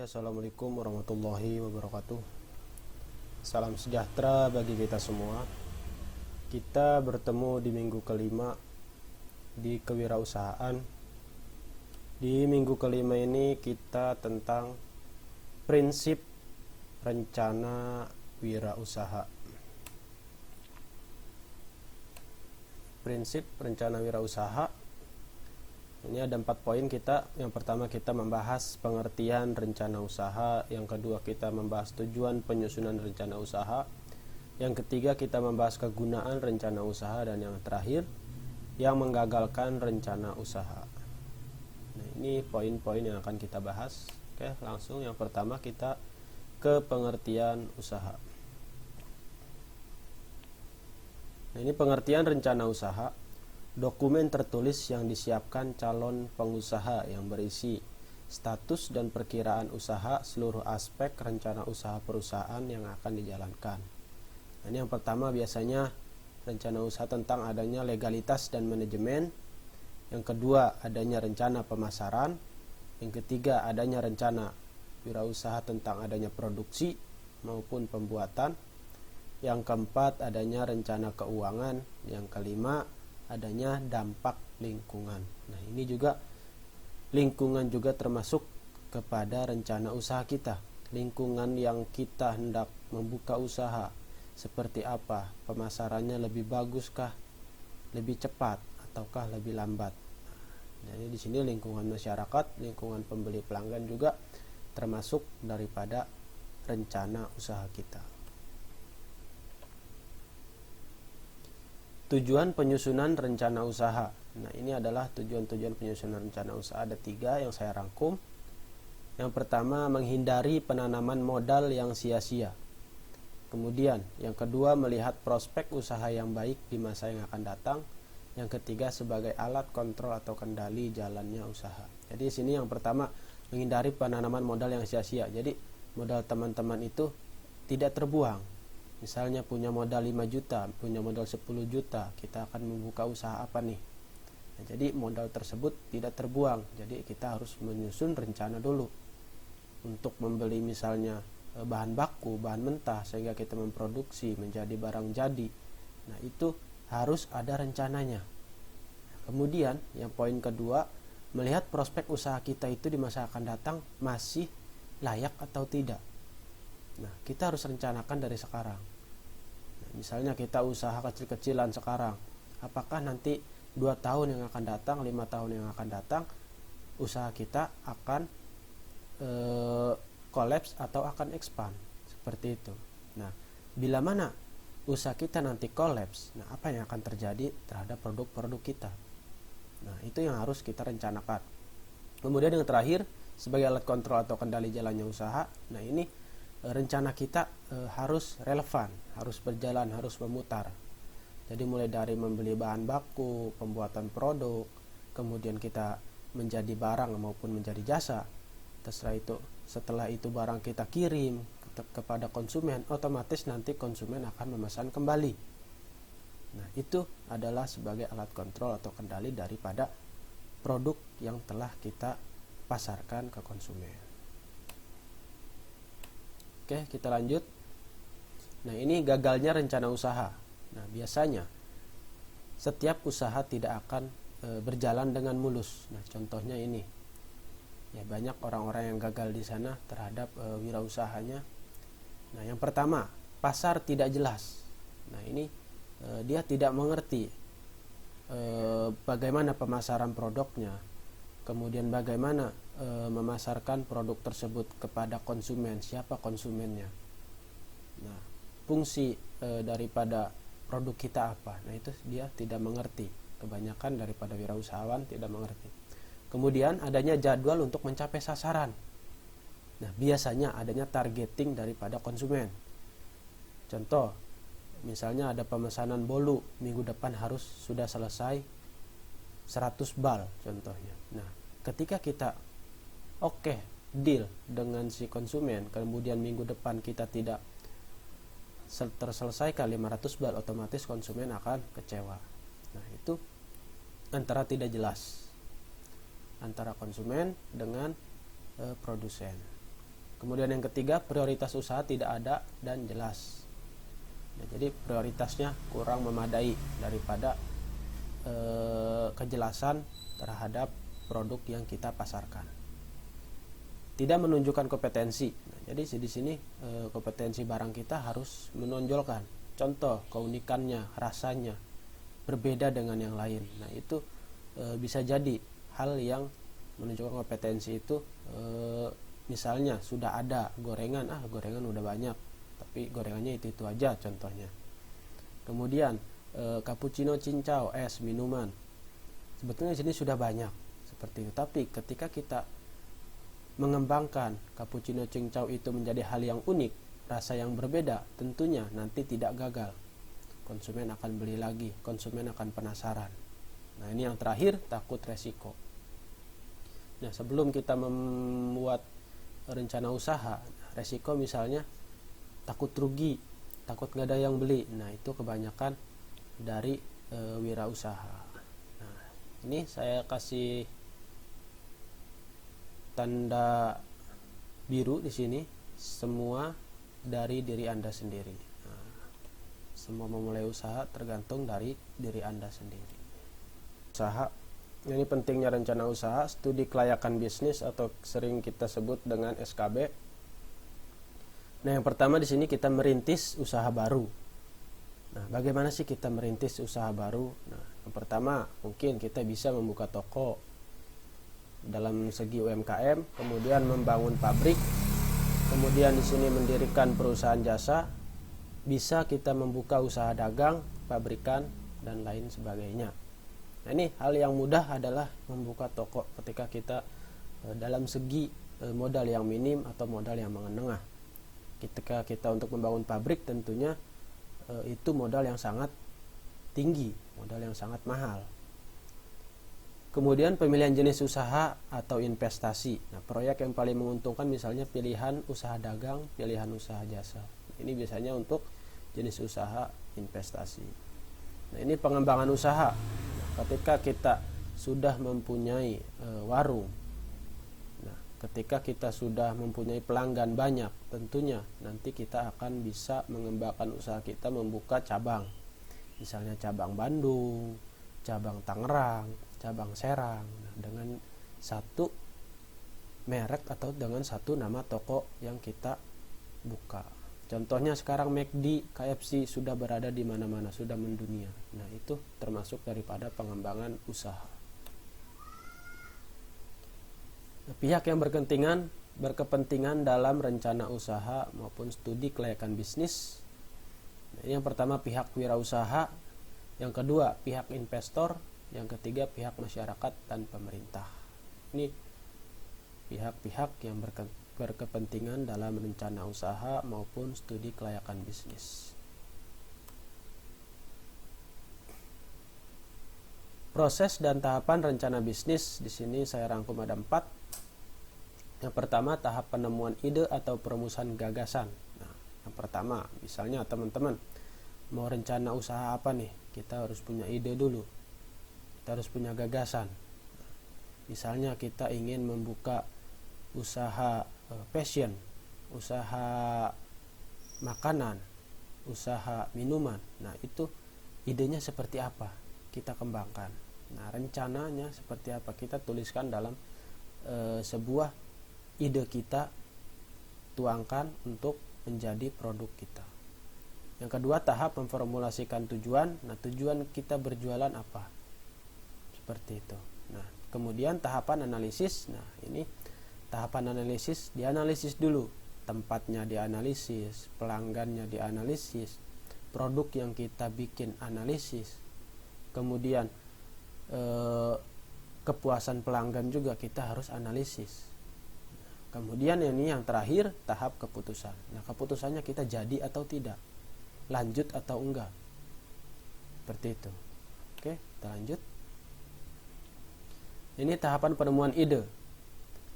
Assalamualaikum warahmatullahi wabarakatuh. Salam sejahtera bagi kita semua. Kita bertemu di minggu kelima di kewirausahaan. Di minggu kelima ini kita tentang prinsip rencana wirausaha. Prinsip rencana wirausaha. Ini ada 4 poin kita. Yang pertama kita membahas pengertian rencana usaha. Yang kedua kita membahas tujuan penyusunan rencana usaha. Yang ketiga kita membahas kegunaan rencana usaha. Dan yang terakhir yang menggagalkan rencana usaha. Nah, ini poin-poin yang akan kita bahas. Oke, langsung yang pertama kita ke pengertian usaha. Nah, ini pengertian rencana usaha. Dokumen tertulis yang disiapkan calon pengusaha yang berisi status dan perkiraan usaha seluruh aspek rencana usaha perusahaan yang akan dijalankan. Nah, ini yang pertama biasanya rencana usaha tentang adanya legalitas dan manajemen. Yang kedua adanya rencana pemasaran. Yang ketiga adanya rencana wirausaha tentang adanya produksi maupun pembuatan. Yang keempat adanya rencana keuangan. Yang kelima adanya dampak lingkungan. Nah, ini juga lingkungan juga termasuk kepada rencana usaha kita. Lingkungan yang kita hendak membuka usaha seperti apa? Pemasarannya lebih baguskah? Lebih cepat ataukah lebih lambat? Jadi di sini lingkungan masyarakat, lingkungan pembeli pelanggan juga termasuk daripada rencana usaha kita. Tujuan penyusunan rencana usaha. Nah, ini adalah tujuan-tujuan penyusunan rencana usaha. Ada 3 yang saya rangkum. Yang pertama, menghindari penanaman modal yang sia-sia. Kemudian, yang kedua, melihat prospek usaha yang baik di masa yang akan datang. Yang ketiga, sebagai alat kontrol atau kendali jalannya usaha. Jadi di sini yang pertama, menghindari penanaman modal yang sia-sia. Jadi modal teman-teman itu tidak terbuang. Misalnya punya modal 5 juta, punya modal 10 juta, kita akan membuka usaha apa nih? Nah, jadi modal tersebut tidak terbuang. Jadi kita harus menyusun rencana dulu untuk membeli misalnya bahan baku, bahan mentah sehingga kita memproduksi menjadi barang jadi. Nah, itu harus ada rencananya. Kemudian yang poin kedua, melihat prospek usaha kita itu di masa akan datang masih layak atau tidak. Nah, kita harus rencanakan dari sekarang. Nah, misalnya kita usaha kecil-kecilan sekarang, apakah nanti 2 tahun yang akan datang, 5 tahun yang akan datang, usaha kita akan kolaps atau akan expand, seperti itu. Nah, bila mana usaha kita nanti kolaps, nah apa yang akan terjadi terhadap produk-produk kita? Nah, itu yang harus kita rencanakan. Kemudian yang terakhir, sebagai alat kontrol atau kendali jalannya usaha, nah ini rencana kita harus relevan, harus berjalan, harus memutar. Jadi mulai dari membeli bahan baku, pembuatan produk, kemudian kita menjadi barang maupun menjadi jasa. Setelah itu barang kita kirim kepada konsumen, otomatis nanti konsumen akan memesan kembali. Nah, itu adalah sebagai alat kontrol atau kendali daripada produk yang telah kita pasarkan ke konsumen. Oke, kita lanjut. Nah, ini gagalnya rencana usaha. Nah, biasanya setiap usaha tidak akan berjalan dengan mulus. Nah, contohnya ini. Ya, banyak orang-orang yang gagal di sana terhadap wirausahanya. Nah, yang pertama, pasar tidak jelas. Nah, ini dia tidak mengerti bagaimana pemasaran produknya. Kemudian bagaimana memasarkan produk tersebut kepada konsumen, siapa konsumennya. Nah, fungsi daripada produk kita apa. Nah, itu dia tidak mengerti. Kebanyakan daripada wirausahawan tidak mengerti. Kemudian adanya jadwal untuk mencapai sasaran. Nah, biasanya adanya targeting daripada konsumen. Contoh, misalnya ada pemesanan bolu, minggu depan harus sudah selesai 100 bal contohnya. Nah, ketika kita deal dengan si konsumen, kemudian minggu depan kita tidak terselesaikan 500 bal, otomatis konsumen akan kecewa. Nah, itu antara tidak jelas antara konsumen dengan produsen. Kemudian yang ketiga, prioritas usaha tidak ada dan jelas. Nah, jadi prioritasnya kurang memadai daripada kejelasan terhadap produk yang kita pasarkan. Tidak menunjukkan kompetensi. Nah, jadi di sini kompetensi barang kita harus menonjolkan. Contoh, keunikannya, rasanya berbeda dengan yang lain. Nah, itu bisa jadi hal yang menunjukkan kompetensi itu. Misalnya sudah ada gorengan, gorengan udah banyak, tapi gorengannya itu aja contohnya. Kemudian cappuccino, cincau, es, minuman. Sebetulnya di sini sudah banyak seperti itu. Tapi ketika kita mengembangkan cappuccino, cincau itu menjadi hal yang unik, rasa yang berbeda, tentunya nanti tidak gagal. Konsumen akan beli lagi, konsumen akan penasaran. Nah, ini yang terakhir, takut resiko. Nah, sebelum kita membuat rencana usaha, resiko misalnya takut rugi, takut nggak ada yang beli. Nah, itu kebanyakan dari wirausaha. Nah, ini saya kasih tanda biru di sini, semua dari diri Anda sendiri. Nah, semua memulai usaha tergantung dari diri Anda sendiri. Usaha, ini pentingnya rencana usaha, studi kelayakan bisnis atau sering kita sebut dengan SKB. Nah, yang pertama di sini kita merintis usaha baru. Nah, bagaimana sih kita merintis usaha baru? Nah, yang pertama mungkin kita bisa membuka toko dalam segi UMKM, kemudian membangun pabrik, kemudian di sini mendirikan perusahaan jasa, bisa kita membuka usaha dagang, pabrikan, dan lain sebagainya. Nah, ini hal yang mudah adalah membuka toko ketika kita dalam segi modal yang minim atau modal yang menengah. Ketika kita untuk membangun pabrik, tentunya itu modal yang sangat tinggi, modal yang sangat mahal. Kemudian pemilihan jenis usaha atau investasi. Nah, proyek yang paling menguntungkan misalnya pilihan usaha dagang, pilihan usaha jasa. Ini biasanya untuk jenis usaha investasi. Nah, ini pengembangan usaha. Ketika kita sudah mempunyai warung, nah, ketika kita sudah mempunyai pelanggan banyak, tentunya nanti kita akan bisa mengembangkan usaha kita, membuka cabang. Misalnya cabang Bandung, cabang Tangerang, cabang Serang. Nah, dengan satu merek atau dengan satu nama toko yang kita buka. Contohnya sekarang McD, KFC sudah berada di mana-mana, sudah mendunia. Nah, itu termasuk daripada pengembangan usaha. Pihak yang berkepentingan dalam rencana usaha maupun studi kelayakan bisnis. Nah, yang pertama pihak wirausaha, yang kedua pihak investor, yang ketiga pihak masyarakat dan pemerintah. Ini pihak-pihak yang berkepentingan dalam rencana usaha maupun studi kelayakan bisnis. Proses dan tahapan rencana bisnis di sini saya rangkum ada 4. Yang pertama, tahap penemuan ide atau perumusan gagasan. Nah, yang pertama, misalnya teman-teman mau rencana usaha apa nih? Kita harus punya ide dulu. Kita harus punya gagasan. Misalnya kita ingin membuka usaha fashion, usaha makanan, usaha minuman. Nah, itu idenya seperti apa? Kita kembangkan. Nah, rencananya seperti apa? Kita tuliskan dalam sebuah ide kita, tuangkan untuk menjadi produk kita. Yang kedua, tahap memformulasikan tujuan. Nah, tujuan kita berjualan apa? Seperti itu. Nah, kemudian tahapan analisis. Nah, ini tahapan analisis, dianalisis dulu, tempatnya dianalisis, pelanggannya dianalisis, produk yang kita bikin analisis, kemudian kepuasan pelanggan juga kita harus analisis. Kemudian ini yang terakhir, tahap keputusan. Nah, keputusannya kita jadi atau tidak, lanjut atau enggak, seperti itu. Oke, kita lanjut. Ini tahapan penemuan ide.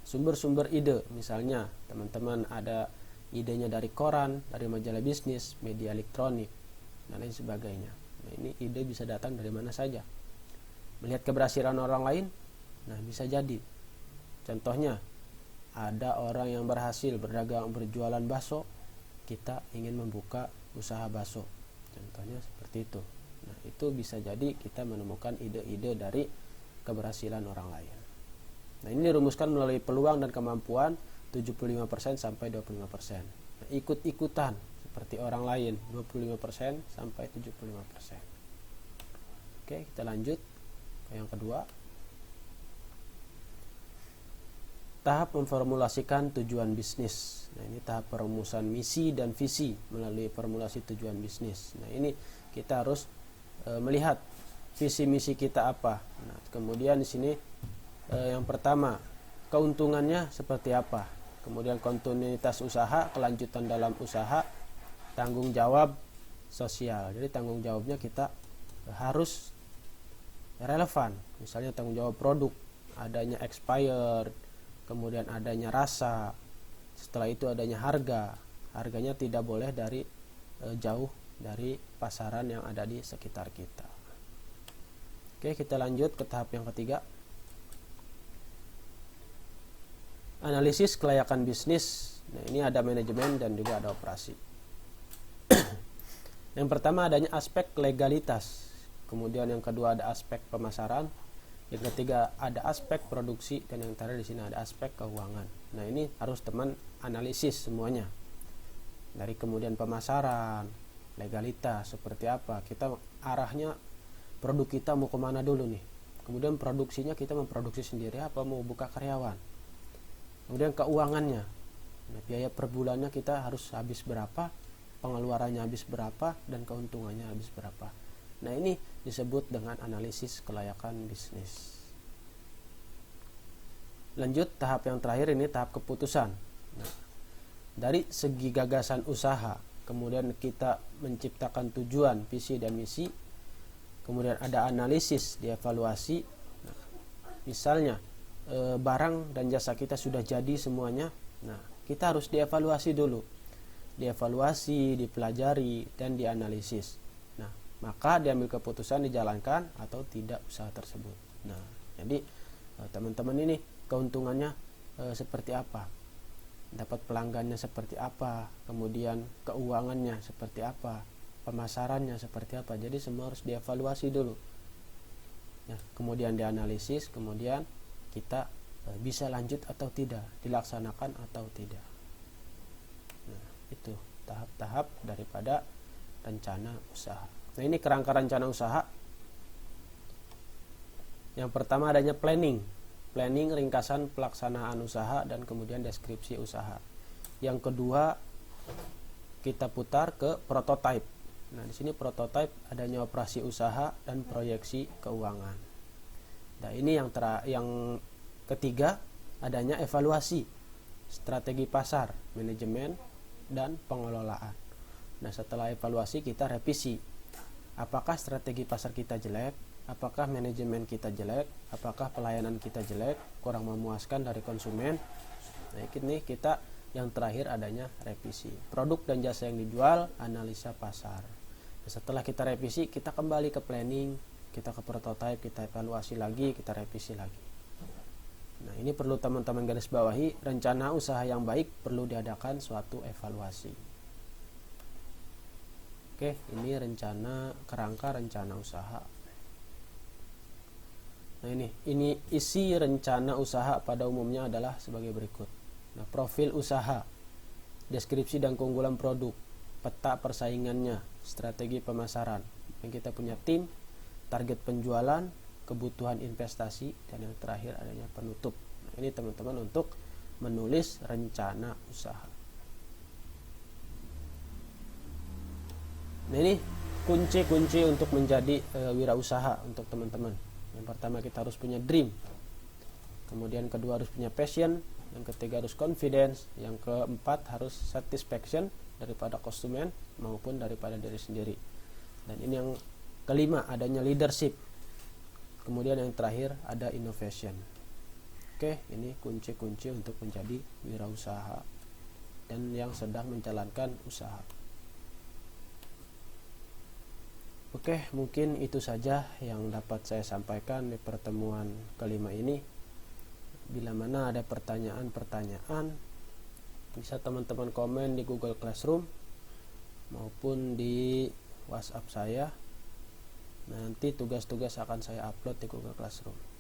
Sumber-sumber ide, misalnya teman-teman ada idenya dari koran, dari majalah bisnis, media elektronik, dan lain sebagainya. Nah, ini ide bisa datang dari mana saja. Melihat keberhasilan orang lain, nah bisa jadi. Contohnya, ada orang yang berhasil berjualan bakso, kita ingin membuka usaha bakso, contohnya seperti itu. Nah, itu bisa jadi kita menemukan ide-ide dari keberhasilan orang lain. Nah, ini dirumuskan melalui peluang dan kemampuan 75% sampai 25%. Nah, ikut-ikutan seperti orang lain 25% sampai 75%. Oke, kita lanjut ke yang kedua. Tahap memformulasikan tujuan bisnis. Nah, ini tahap perumusan misi dan visi melalui formulasi tujuan bisnis. Nah, ini kita harus melihat visi misi kita apa. Nah, kemudian di sini yang pertama, keuntungannya seperti apa. Kemudian kontinuitas usaha, kelanjutan dalam usaha, tanggung jawab sosial. Jadi tanggung jawabnya kita harus relevan. Misalnya tanggung jawab produk, adanya expired, kemudian adanya rasa, setelah itu adanya harga. Harganya tidak boleh dari jauh dari pasaran yang ada di sekitar kita. Oke, kita lanjut ke tahap yang ketiga. Analisis kelayakan bisnis. Nah, ini ada manajemen dan juga ada operasi. Yang pertama adanya aspek legalitas. Kemudian yang kedua ada aspek pemasaran. Yang ketiga ada aspek produksi, dan yang terakhir di sini ada aspek keuangan. Nah, ini harus teman analisis semuanya. Dari kemudian pemasaran, legalitas seperti apa, kita arahnya produk kita mau kemana dulu nih. Kemudian produksinya kita memproduksi sendiri apa mau buka karyawan. Kemudian keuangannya, nah, biaya per bulannya kita harus habis berapa, pengeluarannya habis berapa, dan keuntungannya habis berapa. Nah, ini disebut dengan analisis kelayakan bisnis. Lanjut tahap yang terakhir, ini tahap keputusan. Nah, dari segi gagasan usaha, kemudian kita menciptakan tujuan, visi dan misi, kemudian ada analisis, dievaluasi. Nah, misalnya barang dan jasa kita sudah jadi semuanya, nah kita harus dievaluasi dulu, dievaluasi, dipelajari, dan dianalisis. Nah, maka diambil keputusan dijalankan atau tidak usaha tersebut. Nah, jadi teman-teman ini keuntungannya seperti apa, dapat pelanggannya seperti apa, kemudian keuangannya seperti apa, pemasarannya seperti apa. Jadi semua harus dievaluasi dulu. Nah, kemudian dianalisis, kemudian kita bisa lanjut atau tidak, dilaksanakan atau tidak. Nah, itu tahap-tahap daripada rencana usaha. Nah, ini kerangka rencana usaha. Yang pertama adanya planning, ringkasan pelaksanaan usaha, dan kemudian deskripsi usaha. Yang kedua kita putar ke prototype. Nah, di sini prototype adanya operasi usaha dan proyeksi keuangan. Nah, ini yang ketiga adanya evaluasi, strategi pasar, manajemen, dan pengelolaan. Nah, setelah evaluasi kita revisi. Apakah strategi pasar kita jelek? Apakah manajemen kita jelek? Apakah pelayanan kita jelek, kurang memuaskan dari konsumen? Nah, ini kita yang terakhir adanya revisi. Produk dan jasa yang dijual, analisa pasar. Nah, setelah kita revisi, kita kembali ke planning, kita ke prototype, kita evaluasi lagi, kita revisi lagi. Nah, ini perlu teman-teman garis bawahi, rencana usaha yang baik perlu diadakan suatu evaluasi. Oke, ini kerangka rencana usaha. Nah, ini isi rencana usaha pada umumnya adalah sebagai berikut. Nah, profil usaha, deskripsi dan keunggulan produk, peta persaingannya, strategi pemasaran, yang kita punya tim, target penjualan, kebutuhan investasi, dan yang terakhir adanya penutup. Nah, ini teman-teman untuk menulis rencana usaha. Nah, ini kunci-kunci untuk menjadi wirausaha untuk teman-teman. Yang pertama kita harus punya dream, kemudian kedua harus punya passion, yang ketiga harus confidence, yang keempat harus satisfaction daripada konsumen maupun daripada diri sendiri, dan ini yang kelima adanya leadership, kemudian yang terakhir ada innovation. Oke, ini kunci-kunci untuk menjadi wirausaha dan yang sedang menjalankan usaha. Oke, mungkin itu saja yang dapat saya sampaikan di pertemuan kelima ini. Bila mana ada pertanyaan-pertanyaan, bisa teman-teman komen di Google Classroom maupun di WhatsApp saya. Nanti tugas-tugas akan saya upload di Google Classroom.